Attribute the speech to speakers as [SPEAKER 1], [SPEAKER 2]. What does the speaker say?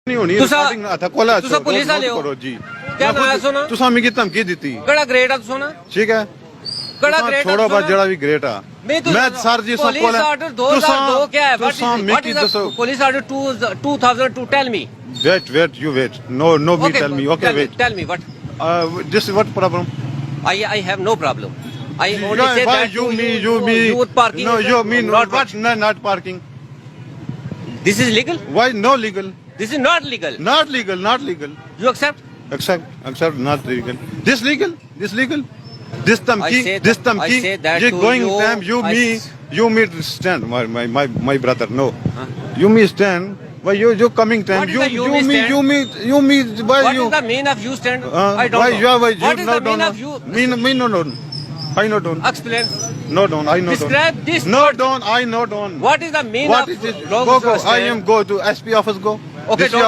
[SPEAKER 1] नहीं होनी रिकॉर्डिंग था कोला
[SPEAKER 2] तुसा पुलिस वाले हो
[SPEAKER 1] करो जी
[SPEAKER 2] क्या नाम सुना
[SPEAKER 1] तुसा मिगी धमकी दी
[SPEAKER 2] कड़ा ग्रेट है सुना
[SPEAKER 1] ठीक है
[SPEAKER 2] कड़ा ग्रेट
[SPEAKER 1] छोड़ो बस जड़ा भी ग्रेट है मैं सर जी सब
[SPEAKER 2] पुलिस ऑर्डर 2002 क्या है
[SPEAKER 1] तुसा मिगी दसो
[SPEAKER 2] police order 2002 tell me
[SPEAKER 1] wait you wait no me tell me okay wait
[SPEAKER 2] tell me what
[SPEAKER 1] this is what problem
[SPEAKER 2] I have no problem I only say
[SPEAKER 1] why
[SPEAKER 2] that
[SPEAKER 1] you
[SPEAKER 2] were parking
[SPEAKER 1] no you mean
[SPEAKER 2] not
[SPEAKER 1] what not parking
[SPEAKER 2] this is legal
[SPEAKER 1] why no legal
[SPEAKER 2] this is not legal
[SPEAKER 1] not legal
[SPEAKER 2] you accept
[SPEAKER 1] accept not legal this legal this
[SPEAKER 2] I
[SPEAKER 1] tamki
[SPEAKER 2] say that
[SPEAKER 1] you
[SPEAKER 2] to
[SPEAKER 1] going
[SPEAKER 2] you,
[SPEAKER 1] time you me stand my brother no you me stand why you coming time
[SPEAKER 2] What is the you me stand?
[SPEAKER 1] you me why
[SPEAKER 2] what
[SPEAKER 1] you
[SPEAKER 2] is the mean of you stand I don't
[SPEAKER 1] why
[SPEAKER 2] know
[SPEAKER 1] you are why
[SPEAKER 2] what
[SPEAKER 1] you
[SPEAKER 2] is
[SPEAKER 1] no
[SPEAKER 2] the mean
[SPEAKER 1] don't
[SPEAKER 2] of you
[SPEAKER 1] me no I know don't
[SPEAKER 2] explain
[SPEAKER 1] no don't I know
[SPEAKER 2] describe
[SPEAKER 1] don't
[SPEAKER 2] this
[SPEAKER 1] no
[SPEAKER 2] word.
[SPEAKER 1] don't I know don't
[SPEAKER 2] what is the mean
[SPEAKER 1] what
[SPEAKER 2] of
[SPEAKER 1] is it
[SPEAKER 2] long
[SPEAKER 1] go
[SPEAKER 2] stand?
[SPEAKER 1] I am go to SP office go
[SPEAKER 2] Okay,
[SPEAKER 1] This
[SPEAKER 2] don't